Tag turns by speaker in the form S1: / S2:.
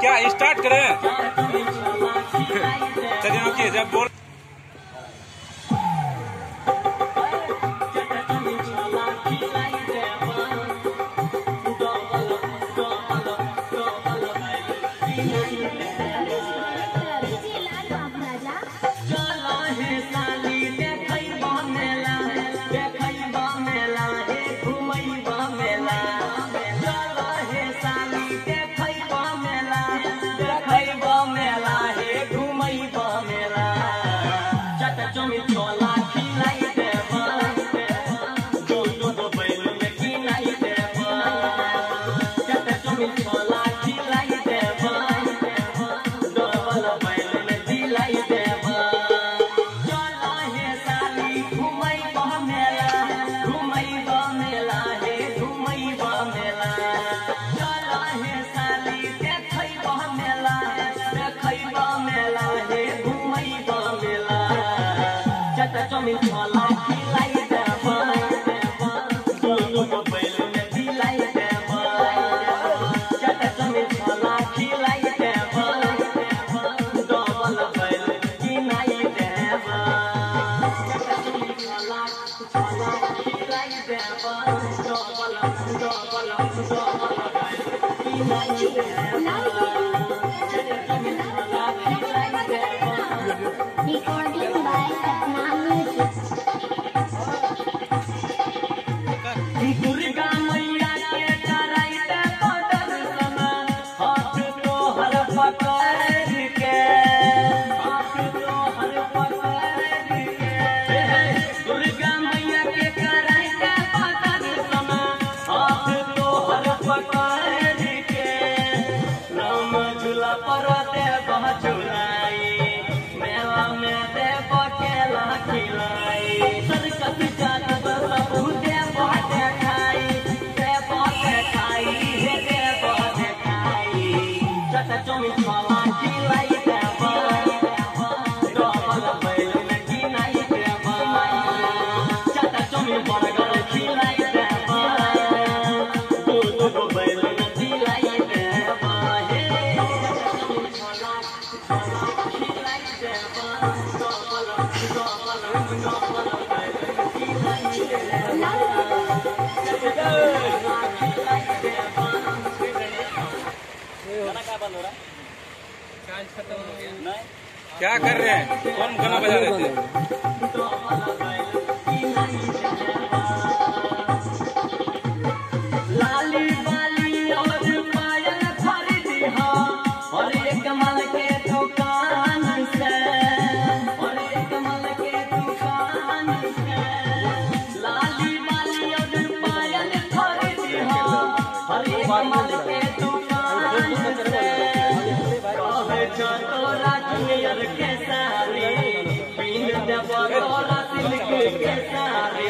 S1: क्या स्टार्ट करें? चलिए रुकिए, जब बोल
S2: Recording by Satna Music.
S3: Durga मैया के कराइते दर्शन, हाथ तोहर पकड़ के, हाथ तोहर पकड़ के। दुर्गा मैया के कराइते दर्शन, हाथ तोहर पकड़ के। राम झूला पर देव झुलाई, मेला में देव खेला खिलाई। सरकत जात सबू देव देखाई, देव देखाई, हे देव देखाई। चट चुमी छला खिलाई देव, डबल बैल में गिनाई देव। चट चुमी बरगर खिलाई देव, दू दू बैल में दिलाई देव। हे चुमी छला खिलाई देव, डबल डबल डबल बैल में गिनाई
S1: क्या कर रहे हैं? कौन गाना बजा रहे थे?
S3: लाली बाली और पायल खरीदी हो, और एक मल के दुकान से, और एक मल के दुकान से। लाली बाली और पायल खरीदी हो, और एक मल के दुकान से। कहे छो तोरा जूनियर के सारी, पीन देव तोरा सिल्क के सारी।